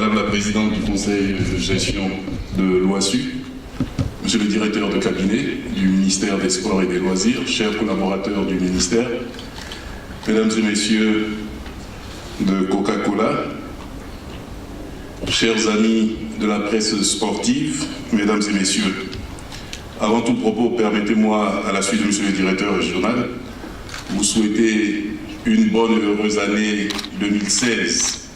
Madame la Présidente du Conseil de gestion de l'OASU, Monsieur le Directeur de cabinet du ministère des Sports et des Loisirs, chers collaborateurs du ministère, Mesdames et Messieurs de Coca-Cola, chers amis de la presse sportive, Mesdames et Messieurs, avant tout propos, permettez-moi, à la suite de Monsieur le Directeur régional, vous souhaiter une bonne et heureuse année 2016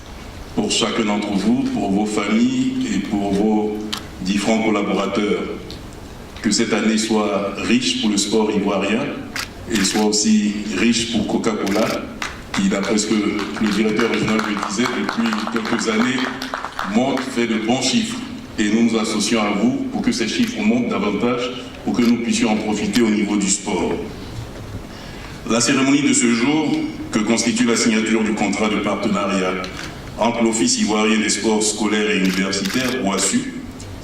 pour chacun d'entre vous, pour vos familles et pour vos différents collaborateurs. Que cette année soit riche pour le sport ivoirien et soit aussi riche pour Coca-Cola, qui, d'après ce que le directeur régional me disait depuis quelques années, fait de bons chiffres. Et nous nous associons à vous pour que ces chiffres montent davantage, pour que nous puissions en profiter au niveau du sport. La cérémonie de ce jour, que constitue la signature du contrat de partenariat entre l'Office ivoirien des sports scolaires et universitaires, OASU,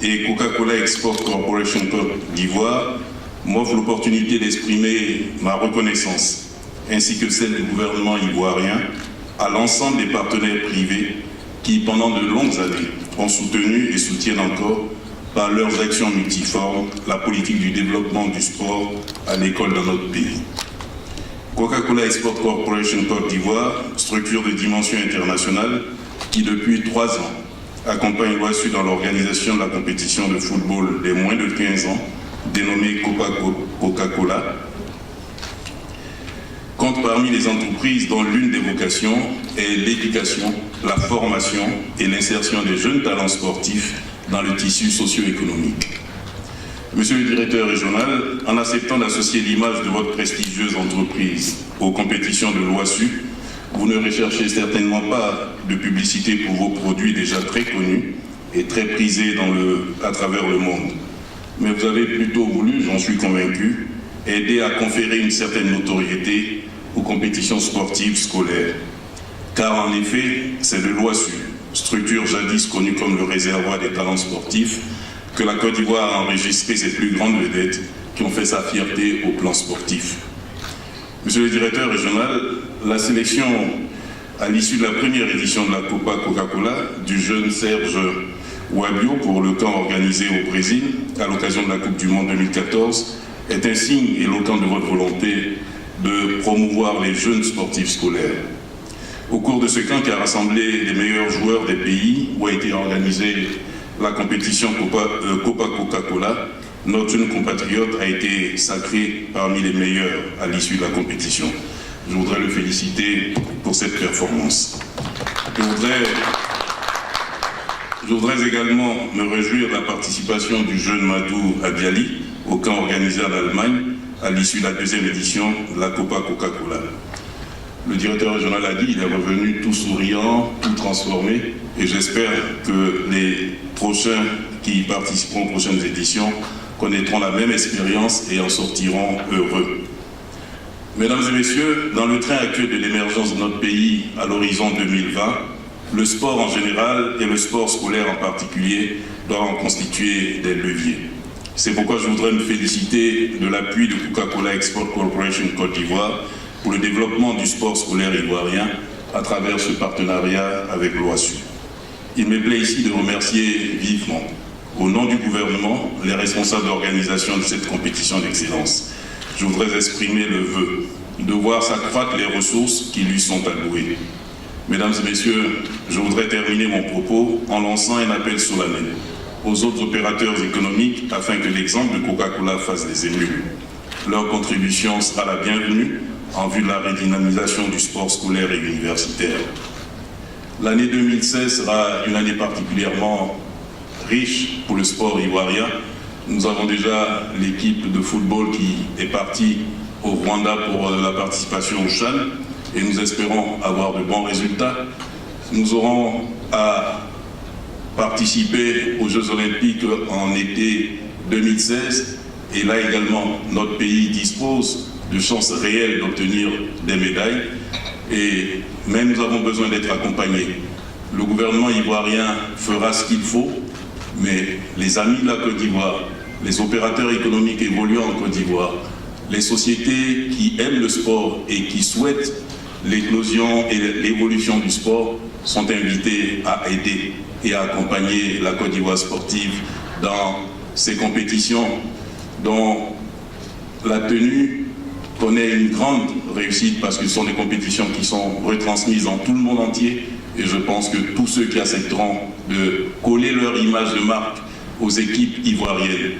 et Coca-Cola Export Corporation Côte d'Ivoire, m'offre l'opportunité d'exprimer ma reconnaissance, ainsi que celle du gouvernement ivoirien, à l'ensemble des partenaires privés qui, pendant de longues années, ont soutenu et soutiennent encore, par leurs actions multiformes, la politique du développement du sport à l'école dans notre pays. Coca-Cola Export Corporation Côte d'Ivoire, structure de dimension internationale qui depuis 3 ans accompagne l'OASU dans l'organisation de la compétition de football des moins de 15 ans, dénommée Coca-Cola, compte parmi les entreprises dont l'une des vocations est l'éducation, la formation et l'insertion des jeunes talents sportifs dans le tissu socio-économique. Monsieur le directeur régional, en acceptant d'associer l'image de votre prestigieuse entreprise aux compétitions de l'OASU, vous ne recherchez certainement pas de publicité pour vos produits déjà très connus et très prisés à travers le monde. Mais vous avez plutôt voulu, j'en suis convaincu, aider à conférer une certaine notoriété aux compétitions sportives scolaires. Car en effet, c'est de l'OASU, structure jadis connue comme le réservoir des talents sportifs, que la Côte d'Ivoire a enregistré ses plus grandes vedettes qui ont fait sa fierté au plan sportif. Monsieur le directeur régional, la sélection à l'issue de la première édition de la Copa Coca-Cola du jeune Serge Ouabio pour le camp organisé au Brésil à l'occasion de la Coupe du Monde 2014 est un signe éloquent de votre volonté de promouvoir les jeunes sportifs scolaires. Au cours de ce camp qui a rassemblé les meilleurs joueurs des pays où a été organisée la compétition Copa Coca-Cola, notre jeune compatriote a été sacré parmi les meilleurs à l'issue de la compétition. Je voudrais le féliciter pour cette performance. Je voudrais également me réjouir de la participation du jeune Madou Abiali au camp organisé en Allemagne à l'issue de la 2e édition de la Copa Coca-Cola. Le directeur régional a dit, il est revenu tout souriant, tout transformé, et j'espère que les prochains qui participeront aux prochaines éditions connaîtront la même expérience et en sortiront heureux. Mesdames et messieurs, dans le train actuel de l'émergence de notre pays à l'horizon 2020, le sport en général et le sport scolaire en particulier doivent en constituer des leviers. C'est pourquoi je voudrais me féliciter de l'appui de Coca-Cola Export Corporation Côte d'Ivoire pour le développement du sport scolaire ivoirien à travers ce partenariat avec l'OASU. Il me plaît ici de remercier vivement, au nom du gouvernement, les responsables d'organisation de cette compétition d'excellence. Je voudrais exprimer le vœu de voir s'accroître les ressources qui lui sont allouées. Mesdames et messieurs, je voudrais terminer mon propos en lançant un appel solennel aux autres opérateurs économiques afin que l'exemple de Coca-Cola fasse des émules. Leur contribution sera la bienvenue en vue de la redynamisation du sport scolaire et universitaire. L'année 2016 sera une année particulièrement riche pour le sport ivoirien. Nous avons déjà l'équipe de football qui est partie au Rwanda pour la participation au CHAN et nous espérons avoir de bons résultats. Nous aurons à participer aux Jeux Olympiques en été 2016 et là également notre pays dispose de chances réelles d'obtenir des médailles mais nous avons besoin d'être accompagnés. Le gouvernement ivoirien fera ce qu'il faut, mais les amis de la Côte d'Ivoire, les opérateurs économiques évoluant en Côte d'Ivoire, les sociétés qui aiment le sport et qui souhaitent l'éclosion et l'évolution du sport sont invités à aider et à accompagner la Côte d'Ivoire sportive dans ces compétitions dont la tenue connaît une grande réussite parce que ce sont des compétitions qui sont retransmises dans tout le monde entier. Et je pense que tous ceux qui accepteront de coller leur image de marque aux équipes ivoiriennes,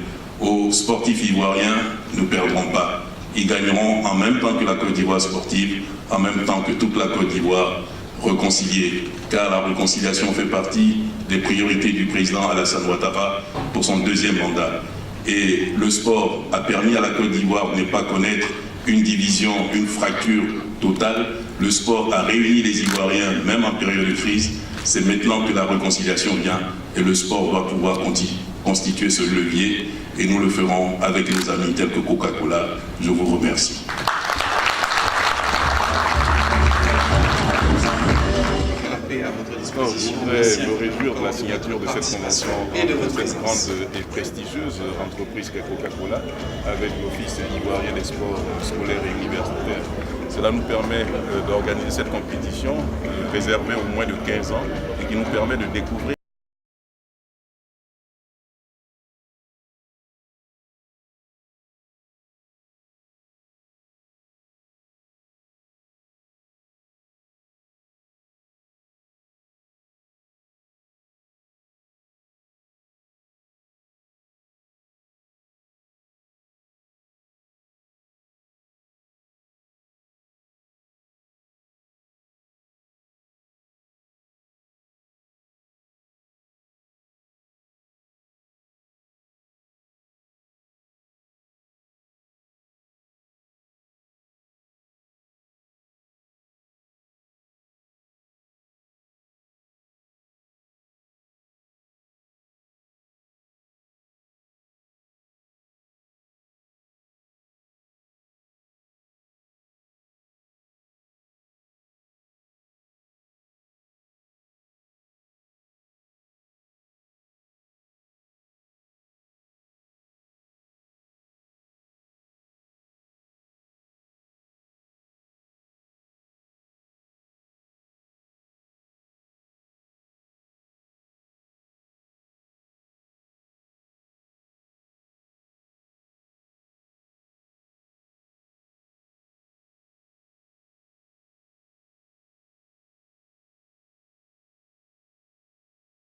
aux sportifs ivoiriens, ne perdront pas. Ils gagneront en même temps que la Côte d'Ivoire sportive, en même temps que toute la Côte d'Ivoire réconciliée. Car la réconciliation fait partie des priorités du président Alassane Ouattara pour son deuxième mandat. Et le sport a permis à la Côte d'Ivoire de ne pas connaître une division, une fracture totale. Le sport a réuni les Ivoiriens, même en période de crise. C'est maintenant que la réconciliation vient et le sport doit pouvoir constituer ce levier. Et nous le ferons avec nos amis tels que Coca-Cola. Je vous remercie. Je voudrais me réjouir de la signature de cette convention entre cette grande et prestigieuse entreprise qu'est Coca-Cola avec l'Office ivoirien des sports scolaires et universitaires. Cela nous permet d'organiser cette compétition réservée aux moins de 15 ans et qui nous permet de découvrir